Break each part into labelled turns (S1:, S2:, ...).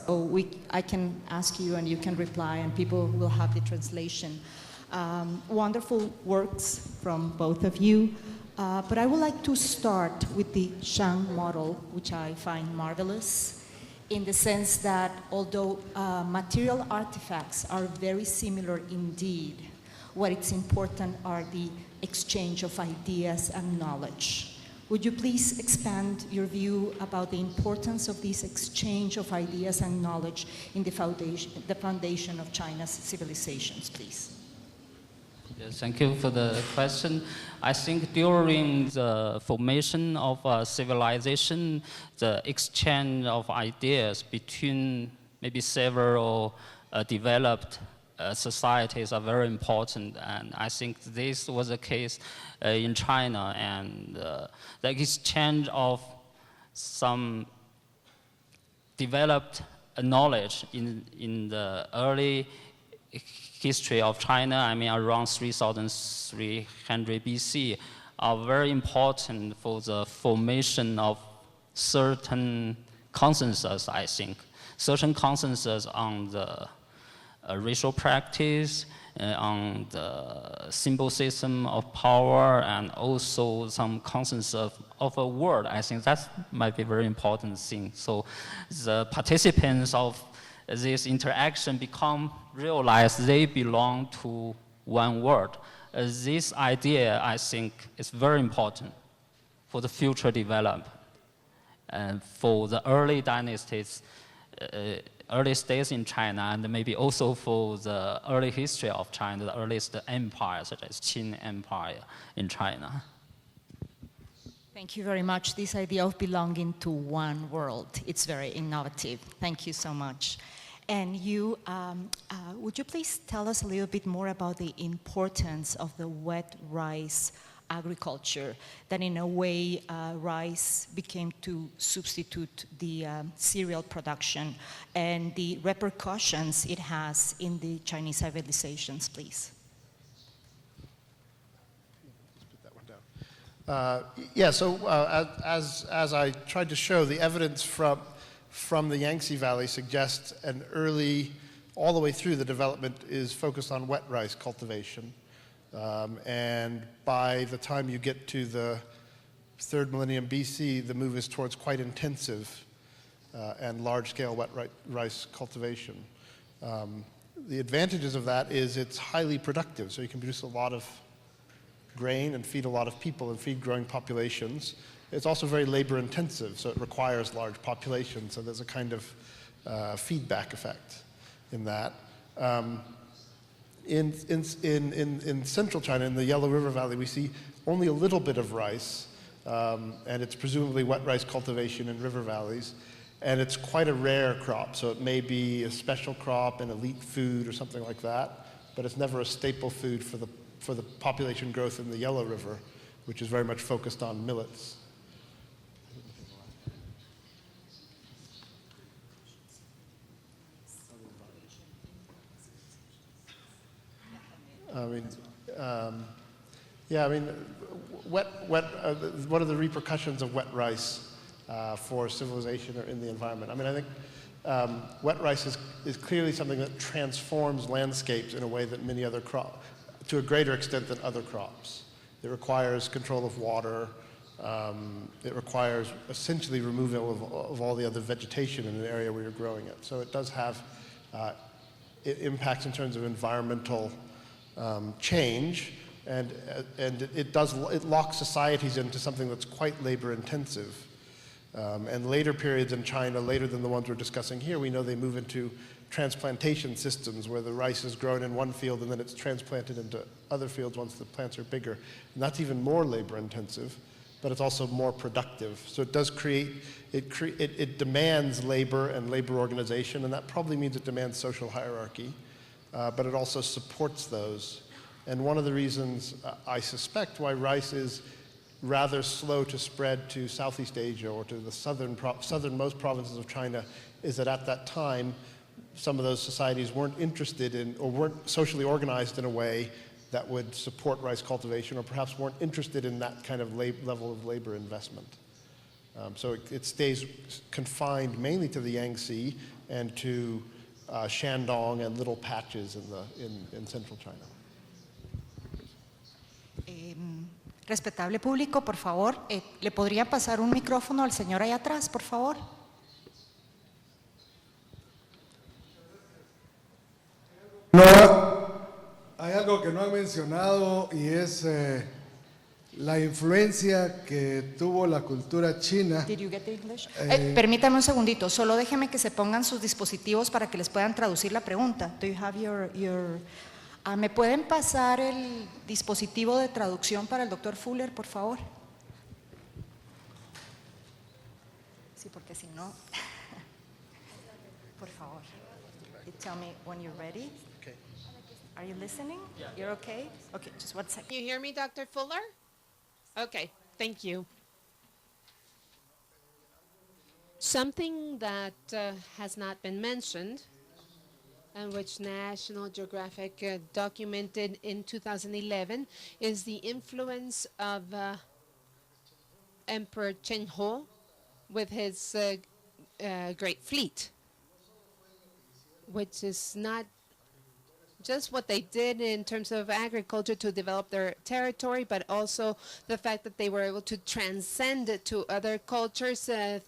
S1: So I can ask you and you can reply and people will have the translation. Wonderful works from both of you, but I would like to start with the Shang model, which I find marvelous, in the sense that although material artifacts are very similar indeed, what is important are the exchange of ideas and knowledge. Would you please expand your view about the importance of this exchange of ideas and knowledge in the foundation of China's civilizations, please?
S2: Yes, thank you for the question. I think during the formation of a civilization, the exchange of ideas between maybe several developed societies are very important, and I think this was the case in China, and the exchange of some developed knowledge in the early history of China, I mean around 3300 BC, are very important for the formation of certain consensus, I think. Certain consensus on the racial practice, on the symbol system of power, and also some consensus of a word. I think that might be a very important thing. So the participants of this interaction realize they belong to one world. This idea, I think, is very important for the future development and for the early dynasties, early states in China, and maybe also for the early history of China, the earliest empire, such as Qin Empire in China.
S1: Thank you very much. This idea of belonging to one world, it's very innovative. Thank you so much. And you, would you please tell us a little bit more about the importance of the wet rice agriculture, that in a way rice became to substitute the cereal production, and the repercussions it has in the Chinese civilizations, please?
S3: Yeah, so as I tried to show, the evidence from the Yangtze Valley suggests an early, all the way through the development is focused on wet rice cultivation. And by the time you get to the 3rd millennium BC, the move is towards quite intensive and large-scale wet rice cultivation. The advantages of that is it's highly productive, so you can produce a lot of grain and feed a lot of people and feed growing populations. It's also very labor-intensive, so it requires large populations, so there's a kind of feedback effect in that. In central China, in the Yellow River Valley, we see only a little bit of rice, and it's presumably wet rice cultivation in river valleys, and it's quite a rare crop, so it may be a special crop, an elite food or something like that, but it's never a staple food for the population growth in the Yellow River, which is very much focused on millets. What are the repercussions of wet rice for civilization or in the environment? I mean, I think wet rice is clearly something that transforms landscapes in a way that many other crops, to a greater extent than other crops. It requires control of water. It requires essentially removal of all the other vegetation in an area where you're growing it. So it does have impacts in terms of environmental change, and it locks societies into something that's quite labor intensive. And later periods in China, later than the ones we're discussing here, we know they move into transplantation systems where the rice is grown in one field and then it's transplanted into other fields once the plants are bigger. And that's even more labor intensive, but it's also more productive. So it does it demands labor and labor organization, and that probably means it demands social hierarchy. But it also supports those. And one of the reasons I suspect why rice is rather slow to spread to Southeast Asia or to the southernmost provinces of China is that at that time, some of those societies weren't interested in or weren't socially organized in a way that would support rice cultivation, or perhaps weren't interested in that kind of level of labor investment. So it stays confined mainly to the Yangtze and to Shandong and little patches in central China.
S1: Respetable público, por favor, ¿le podría pasar un micrófono al señor ahí atrás, por favor?
S4: No, hay algo que no han mencionado y es la influencia que tuvo la cultura china.
S1: Did you get the English? Permítame un segundito, solo déjeme que se pongan sus dispositivos para que les puedan traducir la pregunta. Do you have ¿me pueden pasar el dispositivo de traducción para el doctor Fuller, por favor? Sí, porque si no, por favor. You tell me when you're ready.
S3: Okay.
S1: Are you listening? Yeah. You're okay? Okay, just one second.
S5: Can you hear me, Dr. Fuller? Okay, thank you. Something that has not been mentioned, and which National Geographic documented in 2011, is the influence of Emperor Cheng-Ho with his great fleet, which is not just what they did in terms of agriculture to develop their territory, but also the fact that they were able to transcend it to other cultures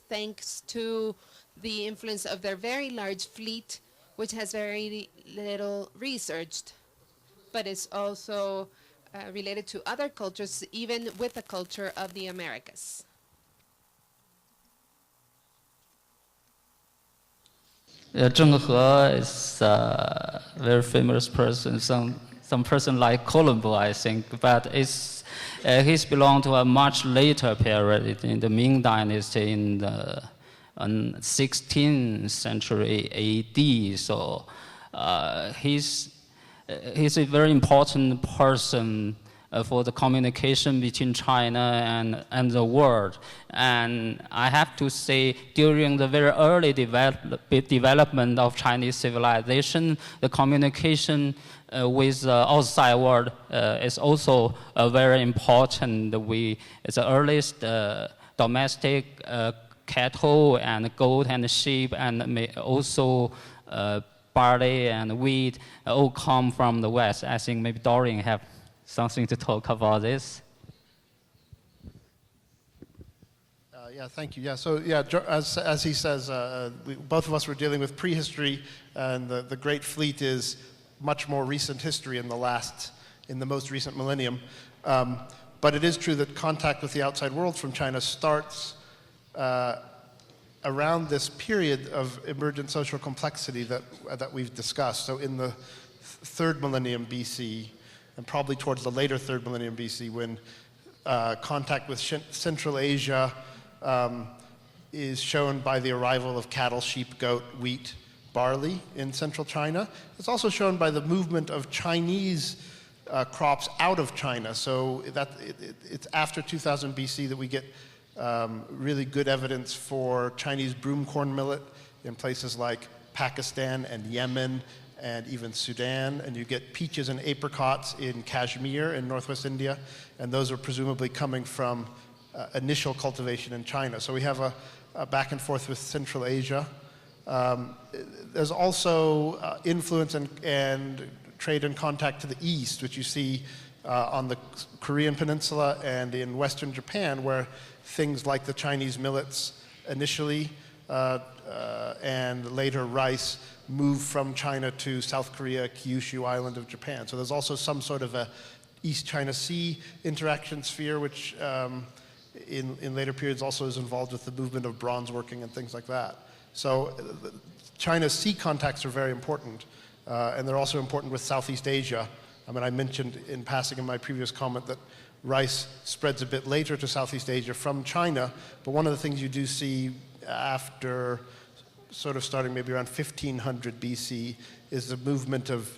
S5: thanks to the influence of their very large fleet, which has very little researched, but is also related to other cultures, even with the culture of the Americas.
S2: Zheng He is a very famous person, some person like Colombo, I think, but he's belonged to a much later period in the Ming Dynasty in the 16th century AD. So he's a very important person for the communication between China and the world. And I have to say, during the very early development of Chinese civilization, the communication with the outside world is also very important. It's the earliest domestic cattle and goat and sheep and also barley and wheat all come from the West. I think maybe Dorian have something to talk about this.
S3: Yeah, thank you. Yeah, so yeah, as he says, both of us were dealing with prehistory, and the Great Fleet is much more recent history in the most recent millennium. But it is true that contact with the outside world from China starts around this period of emergent social complexity that we've discussed. So in the third millennium BC, and probably towards the later third millennium BC, when contact with Central Asia is shown by the arrival of cattle, sheep, goat, wheat, barley in central China. It's also shown by the movement of Chinese crops out of China. So it's after 2000 BC that we get really good evidence for Chinese broom corn millet in places like Pakistan and Yemen and even Sudan, and you get peaches and apricots in Kashmir in northwest India, and those are presumably coming from initial cultivation in China. So we have a back and forth with Central Asia. There's also influence and trade and contact to the east, which you see on the Korean Peninsula and in Western Japan, where things like the Chinese millets initially and later rice move from China to South Korea, Kyushu Island of Japan. So there's also some sort of a East China Sea interaction sphere, which in later periods also is involved with the movement of bronze working and things like that. So China's sea contacts are very important, and they're also important with Southeast Asia. I mean, I mentioned in passing in my previous comment that rice spreads a bit later to Southeast Asia from China, but one of the things you do see after sort of starting maybe around 1500 BC is the movement of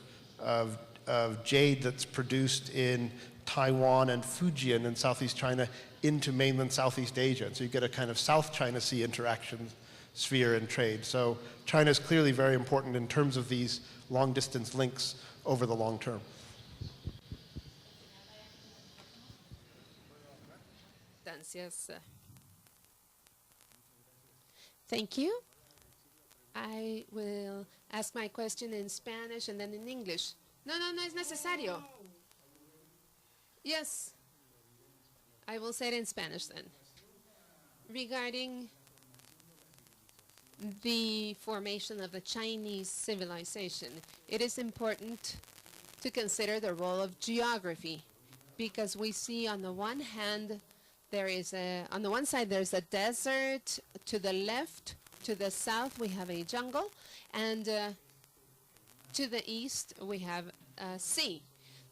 S3: jade that's produced in Taiwan and Fujian in Southeast China into mainland Southeast Asia. And so you get a kind of South China Sea interaction sphere and trade. So China is clearly very important in terms of these long distance links over the long term.
S5: Yes. Thank you. I will ask my question in Spanish and then in English. No es necesario. Yes. I will say it in Spanish then. Regarding the formation of the Chinese civilization, it is important to consider the role of geography, because we see on the one hand on the one side there's a desert, to the left, to the south we have a jungle, and to the east we have a sea.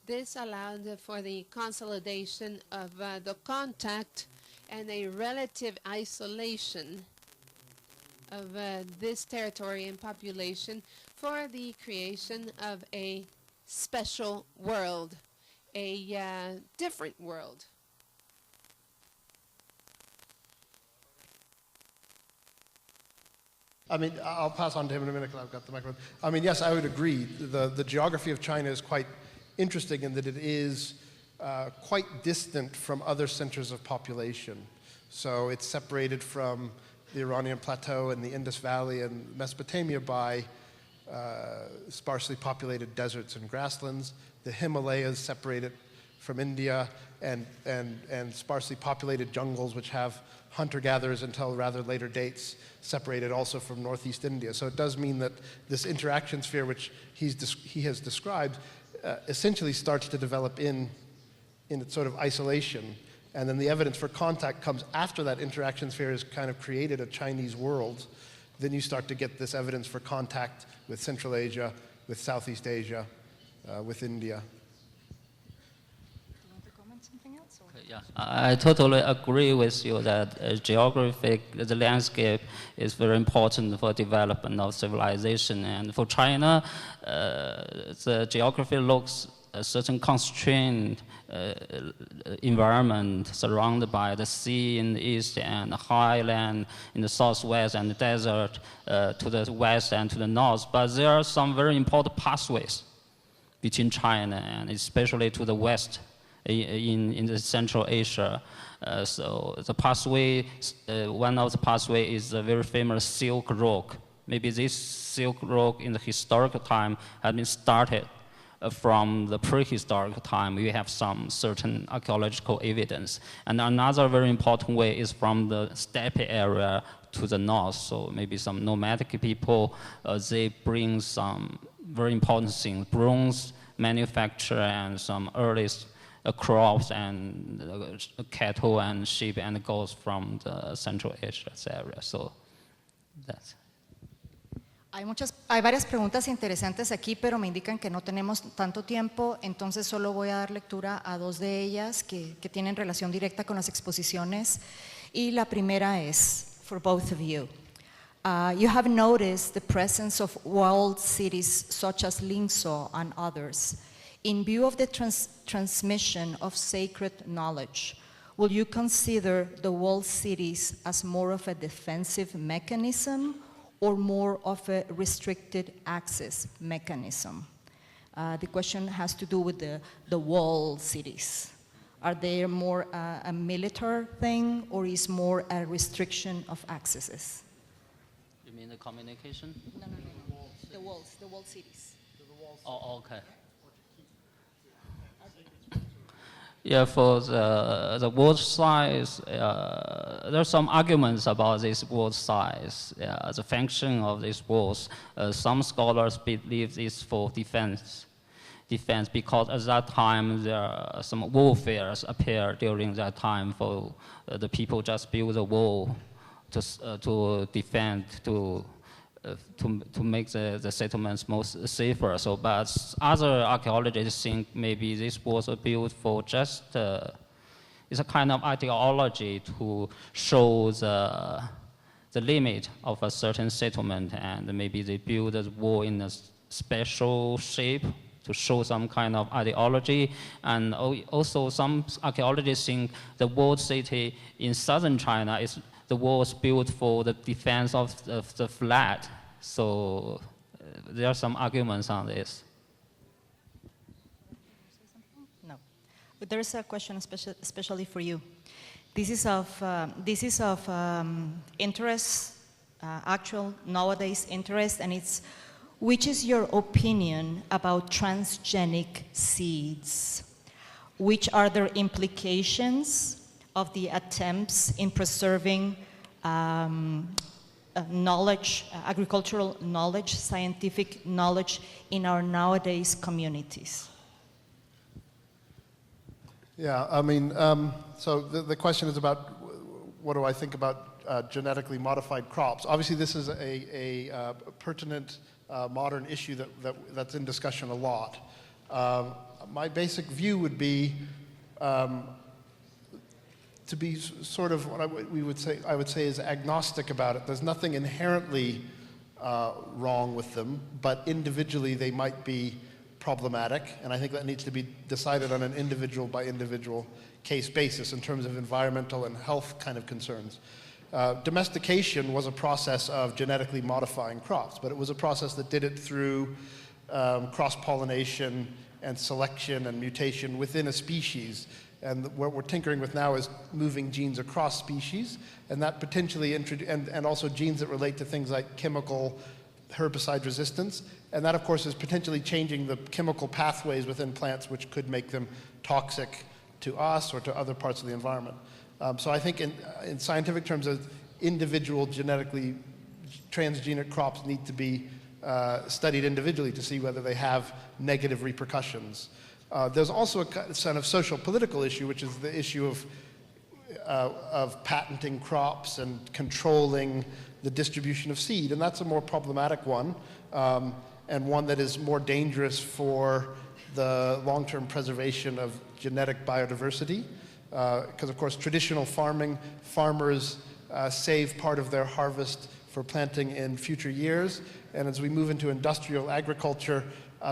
S5: This allowed for the consolidation of the contact and a relative isolation of this territory and population for the creation of a special world, a different world.
S3: I mean, I'll pass on to him in a minute because I've got the microphone. I mean, yes, I would agree. The geography of China is quite interesting in that it is quite distant from other centers of population. So it's separated from the Iranian Plateau and the Indus Valley and Mesopotamia by sparsely populated deserts and grasslands. The Himalayas separate it from India and sparsely populated jungles, which have hunter-gatherers until rather later dates, separated also from northeast India. So it does mean that this interaction sphere, which he has described, essentially starts to develop in its sort of isolation. And then the evidence for contact comes after that interaction sphere has kind of created a Chinese world. Then you start to get this evidence for contact with Central Asia, with Southeast Asia, with India.
S2: Yeah, I totally agree with you that the landscape is very important for development of civilization. And for China, the geography looks a certain constrained environment surrounded by the sea in the east and the highland in the southwest and the desert to the west and to the north. But there are some very important pathways between China and especially to the west in the Central Asia. So the pathway, one of the pathway is the very famous Silk Road. Maybe this Silk Road in the historical time had been started from the prehistoric time. We have some certain archaeological evidence. And another very important way is from the steppe area to the north. So maybe some nomadic people, they bring some very important things, bronze manufacture and some early crops and cattle and sheep and goats from the Central Asia area. So that's.
S1: Hay varias preguntas interesantes aquí, pero me indican que no tenemos tanto tiempo, entonces solo voy a dar lectura a dos de ellas que tienen relación directa con las exposiciones. Y la primera es, for both of you. You have noticed the presence of walled cities such as Lingzhou and others. In view of the transmission of sacred knowledge, will you consider the walled cities as more of a defensive mechanism or more of a restricted access mechanism? The question has to do with the walled cities. Are they more a military thing or is more a restriction of accesses?
S2: You mean the communication?
S1: No. The walled cities.
S2: Oh, okay. Yeah, for the wall size, there's some arguments about this wall size, the function of these walls. Some scholars believe it's for defense, because at that time there are some warfares appear during that time for the people just build a wall to defend, to make the settlements most safer. So, but other archaeologists think maybe this was built for just, it's a kind of ideology to show the limit of a certain settlement, and maybe they build the wall in a special shape to show some kind of ideology. And also some archaeologists think the walled city in southern China is the walls built for the defense of the flat. So there are some arguments on this.
S1: No, but there is a question especially for you. This is of interest actual nowadays interest, and it's, which is your opinion about transgenic seeds? Which are their implications of the attempts in preserving knowledge, agricultural knowledge, scientific knowledge in our nowadays communities?
S3: Yeah, I mean, so the question is about what do I think about genetically modified crops. Obviously, this is a pertinent modern issue that's in discussion a lot. My basic view would be to be sort of what I would say is agnostic about it. There's nothing inherently wrong with them, but individually they might be problematic, and I think that needs to be decided on an individual by individual case basis in terms of environmental and health kind of concerns. Domestication was a process of genetically modifying crops, but it was a process that did it through cross-pollination and selection and mutation within a species. And what we're tinkering with now is moving genes across species, and that potentially and also genes that relate to things like chemical herbicide resistance. And that, of course, is potentially changing the chemical pathways within plants, which could make them toxic to us or to other parts of the environment. So I think in scientific terms, individual genetically transgenic crops need to be studied individually to see whether they have negative repercussions. There's also a kind of social political issue, which is the issue of patenting crops and controlling the distribution of seed, and that's a more problematic one, and one that is more dangerous for the long-term preservation of genetic biodiversity, because of course traditional farmers save part of their harvest for planting in future years, and as we move into industrial agriculture,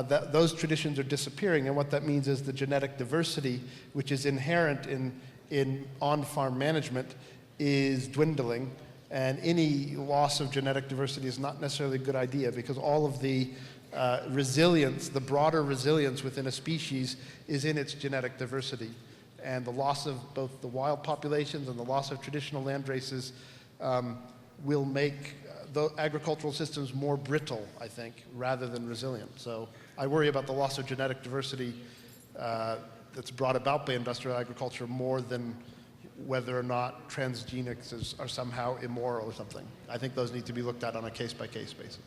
S3: those traditions are disappearing, and what that means is the genetic diversity, which is inherent in on-farm management, is dwindling, and any loss of genetic diversity is not necessarily a good idea, because all of the resilience, the broader resilience within a species is in its genetic diversity, and the loss of both the wild populations and the loss of traditional land races will make the agricultural systems more brittle, I think, rather than resilient. So I worry about the loss of genetic diversity that's brought about by industrial agriculture more than whether or not transgenics are somehow immoral or something. I think those need to be looked at on a case-by-case basis.